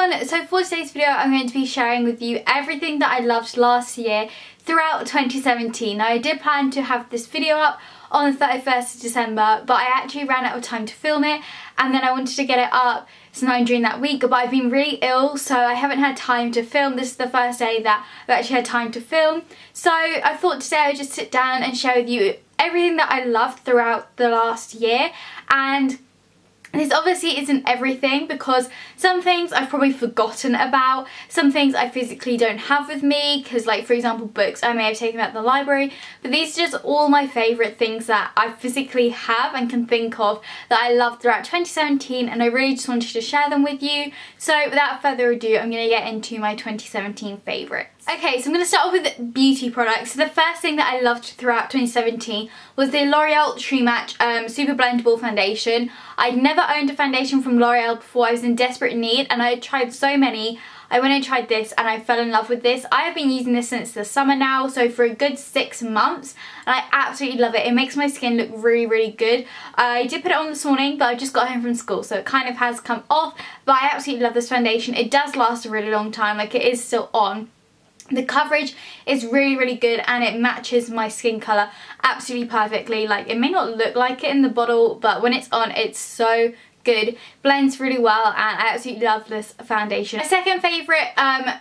everyone, so for today's video I'm going to be sharing with you everything that I loved last year throughout 2017. Now I did plan to have this video up on the 31st of December, but I actually ran out of time to film it, and then I wanted to get it up sometime during that week, but I've been really ill, so I haven't had time to film. This is the first day that I've actually had time to film, so I thought today I would just sit down and share with you everything that I loved throughout the last year. And this obviously isn't everything, because some things I've probably forgotten about, some things I physically don't have with me, because like for example books I may have taken out the library, but these are just all my favourite things that I physically have and can think of that I loved throughout 2017, and I really just wanted to share them with you. So without further ado, I'm going to get into my 2017 favourites. Okay, so I'm going to start off with beauty products. So the first thing that I loved throughout 2017 was the L'Oreal True Match Super Blendable Foundation. I'd never owned a foundation from L'Oreal before. I was in desperate need and I had tried so many. I went and tried this and I fell in love with this. I have been using this since the summer now, so for a good 6 months, and I absolutely love it. It makes my skin look really, really good. I did put it on this morning, but I just got home from school, so it kind of has come off, but I absolutely love this foundation. It does last a really long time, like it is still on. The coverage is really, really good and it matches my skin colour absolutely perfectly. Like, it may not look like it in the bottle, but when it's on, it's so good. Blends really well and I absolutely love this foundation. My second favourite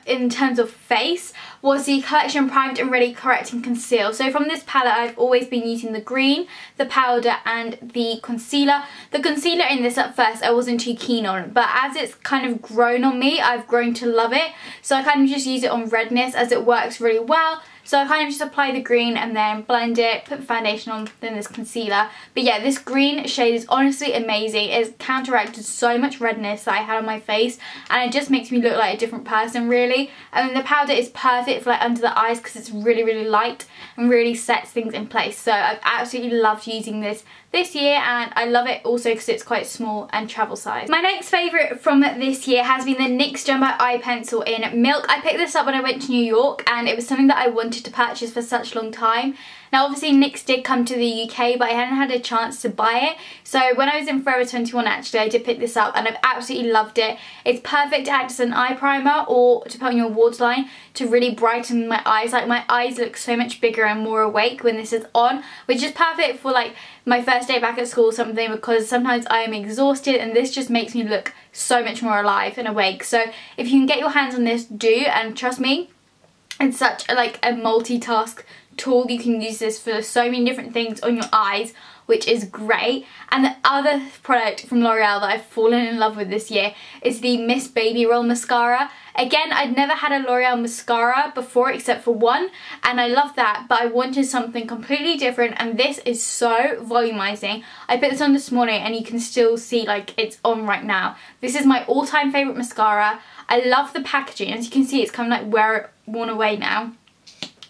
in terms of face was the Collection Primed and Ready Correct and Conceal. So from this palette I've always been using the green, the powder and the concealer. The concealer in this at first I wasn't too keen on, but as it's kind of grown on me, I've grown to love it. So I kind of just use it on redness as it works really well. So I kind of just apply the green and then blend it, put the foundation on, then this concealer. But yeah, this green shade is honestly amazing. It's counteracted so much redness that I had on my face, and it just makes me look like a different person really. And then the powder is perfect for like under the eyes because it's really, really light and really sets things in place. So I've absolutely loved using this year, and I love it also because it's quite small and travel size. My next favourite from this year has been the NYX Jumbo Eye Pencil in Milk. I picked this up when I went to New York and it was something that I wanted to purchase for such a long time. Now obviously NYX did come to the UK, but I hadn't had a chance to buy it. So when I was in Forever 21 actually, I did pick this up and I've absolutely loved it. It's perfect to act as an eye primer or to put on your waterline to really brighten my eyes. Like, my eyes look so much bigger and more awake when this is on, which is perfect for like my first day back at school or something, because sometimes I am exhausted and this just makes me look so much more alive and awake. So if you can get your hands on this, do, and trust me, it's such a multitask tool. You can use this for so many different things on your eyes, which is great. And the other product from L'Oreal that I've fallen in love with this year is the Miss Baby Roll Mascara. Again, I'd never had a L'Oreal mascara before except for one, and I love that, but I wanted something completely different, and this is so volumizing. I put this on this morning and you can still see like it's on right now. This is my all-time favourite mascara. I love the packaging. As you can see, it's kind of like worn away now.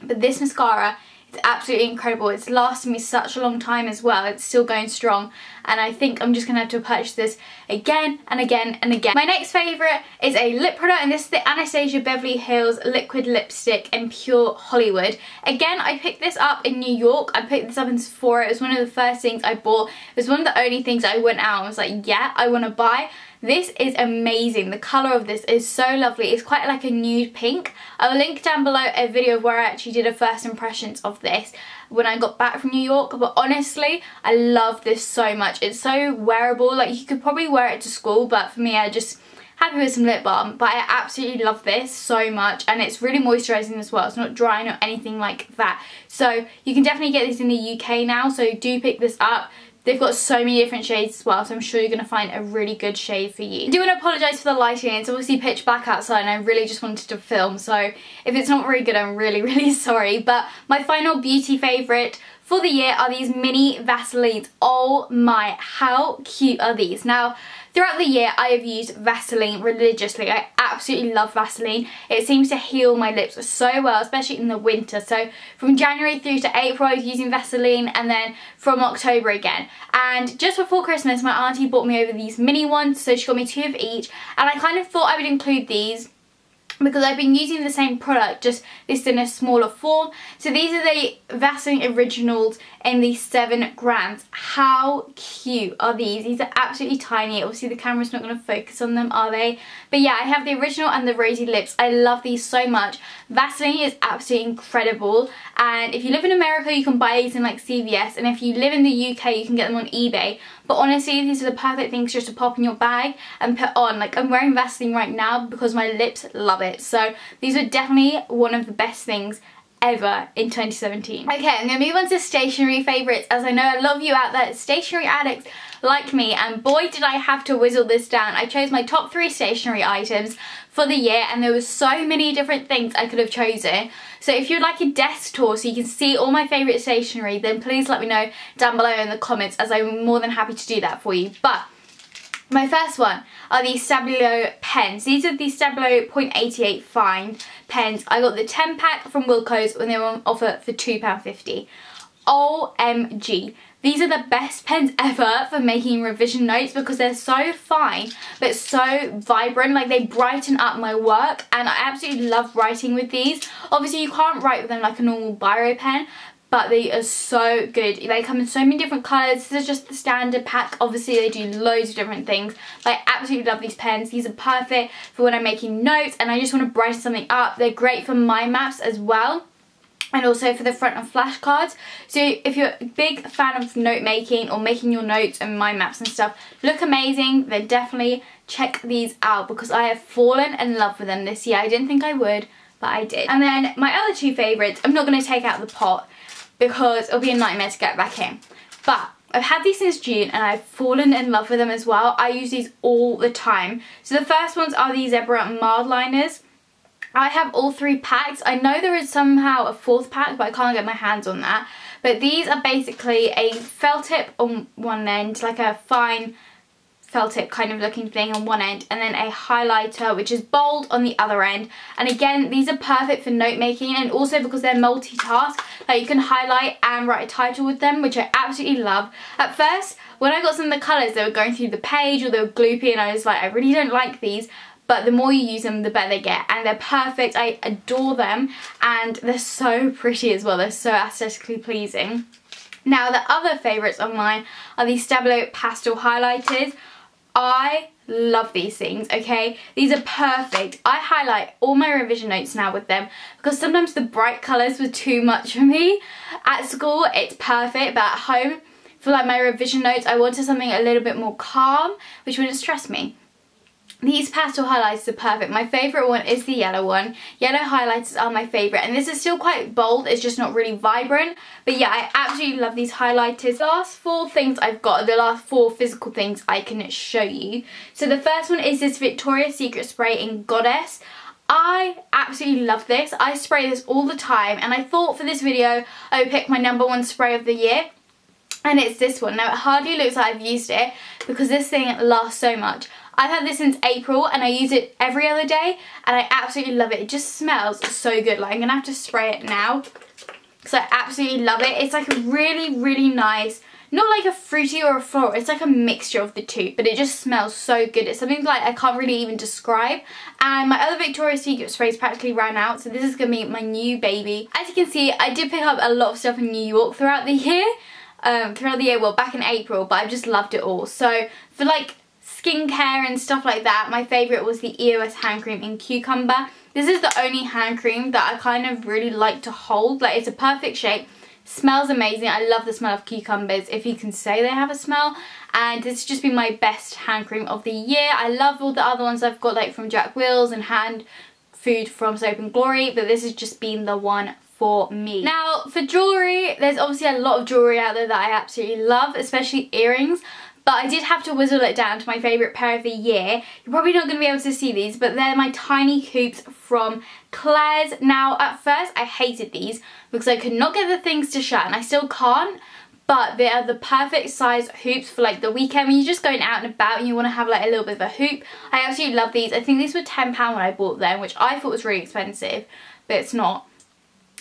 But this mascara is absolutely incredible. It's lasted me such a long time as well. It's still going strong, and I think I'm just going to have to purchase this again and again and again. My next favourite is a lip product, and this is the Anastasia Beverly Hills Liquid Lipstick in Pure Hollywood. Again, I picked this up in New York. I picked this up in Sephora. It was one of the first things I bought. It was one of the only things I went out and was like, yeah, I want to buy. This is amazing. The colour of this is so lovely. It's quite like a nude pink. I will link down below a video of where I actually did a first impressions of this when I got back from New York, but honestly I love this so much. It's so wearable. Like, you could probably wear it to school, but for me, I just happy with some lip balm. But I absolutely love this so much, and it's really moisturising as well. It's not drying or anything like that. So you can definitely get this in the UK now, so do pick this up. They've got so many different shades as well, so I'm sure you're going to find a really good shade for you. I do want to apologise for the lighting. It's obviously pitch black outside and I really just wanted to film, so if it's not very good, I'm really, really sorry. But my final beauty favourite for the year are these mini Vaselines. Oh my, how cute are these? Now, throughout the year, I have used Vaseline religiously. I absolutely love Vaseline. It seems to heal my lips so well, especially in the winter. So from January through to April, I was using Vaseline, and then from October again. And just before Christmas, my auntie bought me over these mini ones, so she got me 2 of each, and I kind of thought I would include these because I've been using the same product, just this in a smaller form. So these are the Vaseline Originals in the 7 grams. How cute are these? These are absolutely tiny. Obviously the camera's not going to focus on them, are they? But yeah, I have the original and the rosy lips. I love these so much. Vaseline is absolutely incredible, and if you live in America you can buy these in like CVS, and if you live in the UK you can get them on eBay. But honestly, these are the perfect things just to pop in your bag and put on. Like, I'm wearing Vaseline right now because my lips love it. So these were definitely one of the best things ever in 2017. Okay, I'm going to move on to stationery favourites, as I know a lot of you out there stationery addicts like me, and boy did I have to whittle this down. I chose my top 3 stationery items for the year, and there were so many different things I could have chosen. So if you'd like a desk tour so you can see all my favourite stationery, then please let me know down below in the comments, as I'm more than happy to do that for you. But my first one are these Stabilo pens. These are the Stabilo .88 fine pens. I got the 10 pack from Wilko's when they were on offer for £2.50. OMG. These are the best pens ever for making revision notes because they're so fine but so vibrant. Like, they brighten up my work, and I absolutely love writing with these. Obviously you can't write with them like a normal biro pen, but they are so good. They come in so many different colours. This is just the standard pack. Obviously they do loads of different things, but I absolutely love these pens. These are perfect for when I'm making notes and I just want to brighten something up. They're great for mind maps as well, and also for the front of flashcards. So if you're a big fan of note making or making your notes and mind maps and stuff look amazing, then definitely check these out because I have fallen in love with them this year. I didn't think I would, but I did. And then my other 2 favourites, I'm not going to take out the pot because it'll be a nightmare to get back in. But I've had these since June and I've fallen in love with them as well. I use these all the time. So the first ones are these Zebra Mild Liners. I have all 3 packs. I know there is somehow a 4th pack, but I can't get my hands on that. But these are basically a felt tip on one end, like a fine felt tip kind of looking thing on one end, and then a highlighter which is bold on the other end. And again, these are perfect for note making, and also because they're multitask, like you can highlight and write a title with them, which I absolutely love. At first, when I got some of the colours, they were going through the page or they were gloopy, and I was like, I really don't like these. But the more you use them, the better they get, and they're perfect. I adore them, and they're so pretty as well. They're so aesthetically pleasing. Now, the other favourites of mine are these Stabilo Pastel Highlighters. I love these things, okay? These are perfect. I highlight all my revision notes now with them because sometimes the bright colours were too much for me. At school, it's perfect, but at home, for like my revision notes, I wanted something a little bit more calm, which wouldn't stress me. These pastel highlighters are perfect. My favourite one is the yellow one. Yellow highlighters are my favourite, and this is still quite bold, it's just not really vibrant. But yeah, I absolutely love these highlighters. The last 4 things I've got, the last 4 physical things I can show you. So the first one is this Victoria's Secret spray in Goddess. I absolutely love this. I spray this all the time, and I thought for this video I would pick my #1 spray of the year. And it's this one. Now, it hardly looks like I've used it because this thing lasts so much. I've had this since April and I use it every other day and I absolutely love it. It just smells so good. Like, I'm going to have to spray it now because I absolutely love it. It's like a really, really nice, not like a fruity or a floral, it's like a mixture of the two, but it just smells so good. It's something like I can't really even describe. And my other Victoria's Secret sprays practically ran out, so this is going to be my new baby. As you can see, I did pick up a lot of stuff in New York throughout the year. Well, back in April, but I've just loved it all. So for like skincare and stuff like that, my favourite was the EOS hand cream in Cucumber. This is the only hand cream that I kind of really like to hold. Like, it's a perfect shape, smells amazing. I love the smell of cucumbers, if you can say they have a smell. And this has just been my best hand cream of the year. I love all the other ones I've got, like from Jack Wills and Hand Food from Soap and Glory, but this has just been the one for me. Now, for jewellery, there's obviously a lot of jewellery out there that I absolutely love, especially earrings. But I did have to whittle it down to my favourite pair of the year. You're probably not going to be able to see these, but they're my tiny hoops from Claire's. Now, at first, I hated these because I could not get the things to shut, and I still can't. But they are the perfect size hoops for like the weekend when you're just going out and about and you want to have like a little bit of a hoop. I absolutely love these. I think these were £10 when I bought them, which I thought was really expensive, but it's not.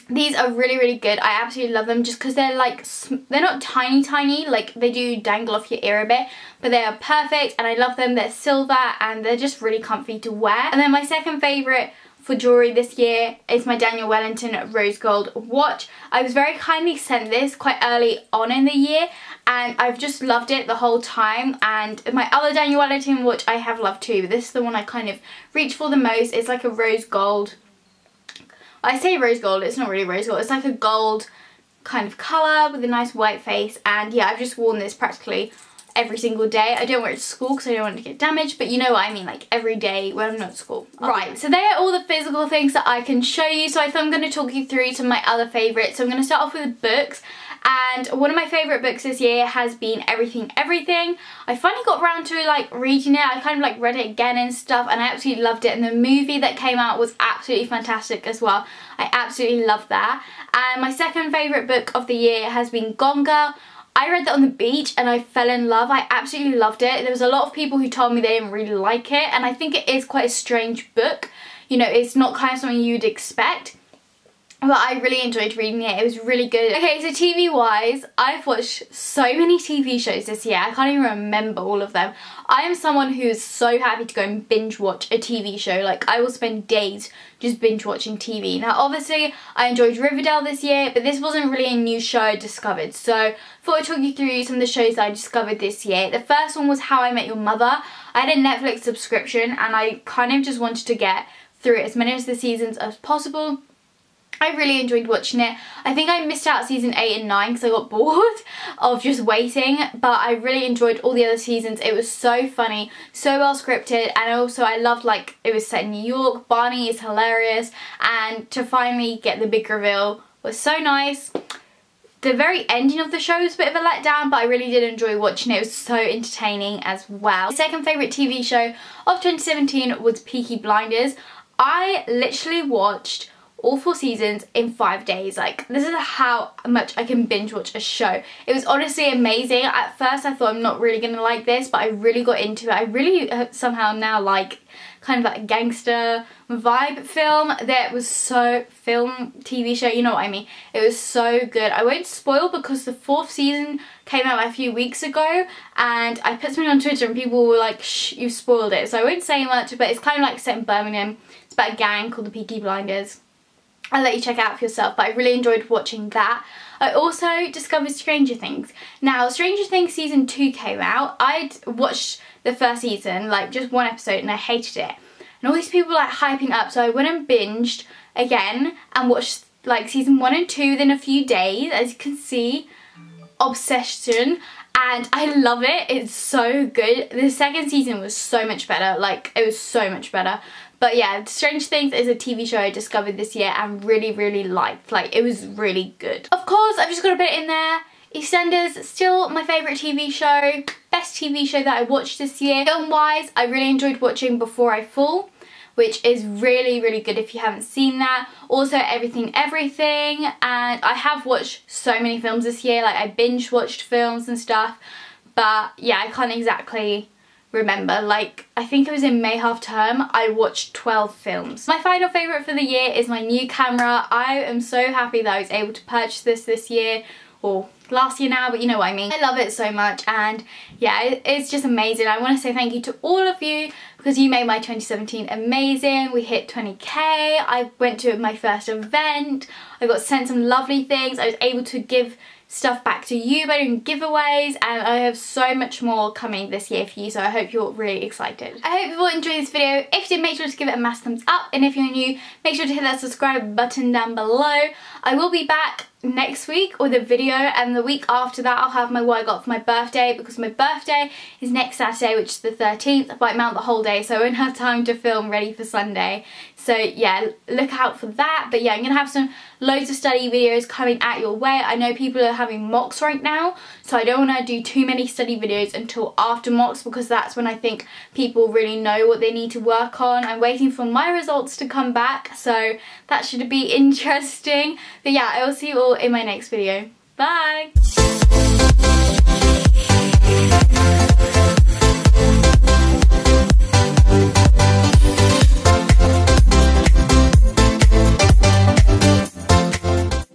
These are really, really good. I absolutely love them just because they're like, they're not tiny, like they do dangle off your ear a bit, but they are perfect and I love them. They're silver and they're just really comfy to wear. And then my second favourite for jewellery this year is my Daniel Wellington rose gold watch. I was very kindly sent this quite early on in the year and I've just loved it the whole time. And my other Daniel Wellington watch I have loved too, but this is the one I kind of reach for the most. It's like a rose gold. I say rose gold, it's not really rose gold, it's like a gold kind of colour with a nice white face, and yeah, I've just worn this practically every single day. I don't wear it to school because I don't want it to get damaged, but you know what I mean, like every day when I'm not at school. Right, so they are all the physical things that I can show you, so I thought I'm going to talk you through some of my other favourites. So I'm going to start off with books. And one of my favourite books this year has been Everything Everything. I finally got around to like reading it. I kind of like read it again and stuff and I absolutely loved it. And the movie that came out was absolutely fantastic as well. I absolutely loved that. And my second favourite book of the year has been Gone Girl. I read that on the beach and I fell in love. I absolutely loved it. There was a lot of people who told me they didn't really like it. And I think it is quite a strange book. You know, it's not kind of something you'd expect. But I really enjoyed reading it. It was really good. Okay, so TV wise, I've watched so many TV shows this year. I can't even remember all of them. I am someone who is so happy to go and binge watch a TV show. Like, I will spend days just binge watching TV. Now, obviously, I enjoyed Riverdale this year, but this wasn't really a new show I discovered. So, I thought I'd talk you through some of the shows that I discovered this year. The first one was How I Met Your Mother. I had a Netflix subscription and I kind of just wanted to get through as many of the seasons as possible. I really enjoyed watching it. I think I missed out season 8 and 9 because I got bored of just waiting, but I really enjoyed all the other seasons. It was so funny, so well scripted, and also I loved like it was set in New York. Barney is hilarious, and to finally get the big reveal was so nice. The very ending of the show was a bit of a letdown, but I really did enjoy watching it. It was so entertaining as well. My second favourite TV show of 2017 was Peaky Blinders. I literally watched all 4 seasons in 5 days. Like, this is how much I can binge watch a show. It was honestly amazing. At first I thought I'm not really gonna like this, but I really got into it. I really somehow now like kind of like a gangster vibe film. That was so TV show, you know what I mean. It was so good. I won't spoil because the 4th season came out like a few weeks ago and I put something on Twitter and people were like, shh, you spoiled it. So I won't say much, but it's kind of like set in Birmingham. It's about a gang called the Peaky Blinders. I'll let you check it out for yourself, but I really enjoyed watching that. I also discovered Stranger Things. Now, Stranger Things season 2 came out. I'd watched the first season, like just 1 episode, and I hated it. And all these people were like hyping up, so I went and binged again and watched like season 1 and 2 within a few days. As you can see, obsession. And I love it. It's so good. The second season was so much better. Like, it was so much better. But yeah, Stranger Things is a TV show I discovered this year and really, really liked. Like, it was really good. Of course, I've just got to put it in there. EastEnders, still my favourite TV show. Best TV show that I watched this year. Film-wise, I really enjoyed watching Before I Fall, which is really, really good if you haven't seen that. Also, Everything Everything. And I have watched so many films this year. Like, I binge watched films and stuff. But yeah, I can't exactly remember. Like, I think it was in May half term, I watched 12 films. My final favourite for the year is my new camera. I am so happy that I was able to purchase this year, or last year now, but you know what I mean. I love it so much, and yeah, it's just amazing. I want to say thank you to all of you because you made my 2017 amazing. We hit 20k. I went to my first event. I got sent some lovely things. I was able to give stuff back to you by doing giveaways, and I have so much more coming this year for you, so I hope you're really excited. I hope you all enjoyed this video. If you did, make sure to give it a massive thumbs up, and if you're new, make sure to hit that subscribe button down below. I will be back next week with a video, and the week after that I'll have my what I got for my birthday, because my birthday is next Saturday, which is the 13th, but I'm out the whole day, so I won't have time to film ready for Sunday. So yeah, look out for that. But yeah, I'm gonna have loads of study videos coming at your way. I know people are having mocks right now, so I don't want to do too many study videos until after mocks, because that's when I think people really know what they need to work on. I'm waiting for my results to come back, so that should be interesting. But yeah, I will see you all in my next video. Bye!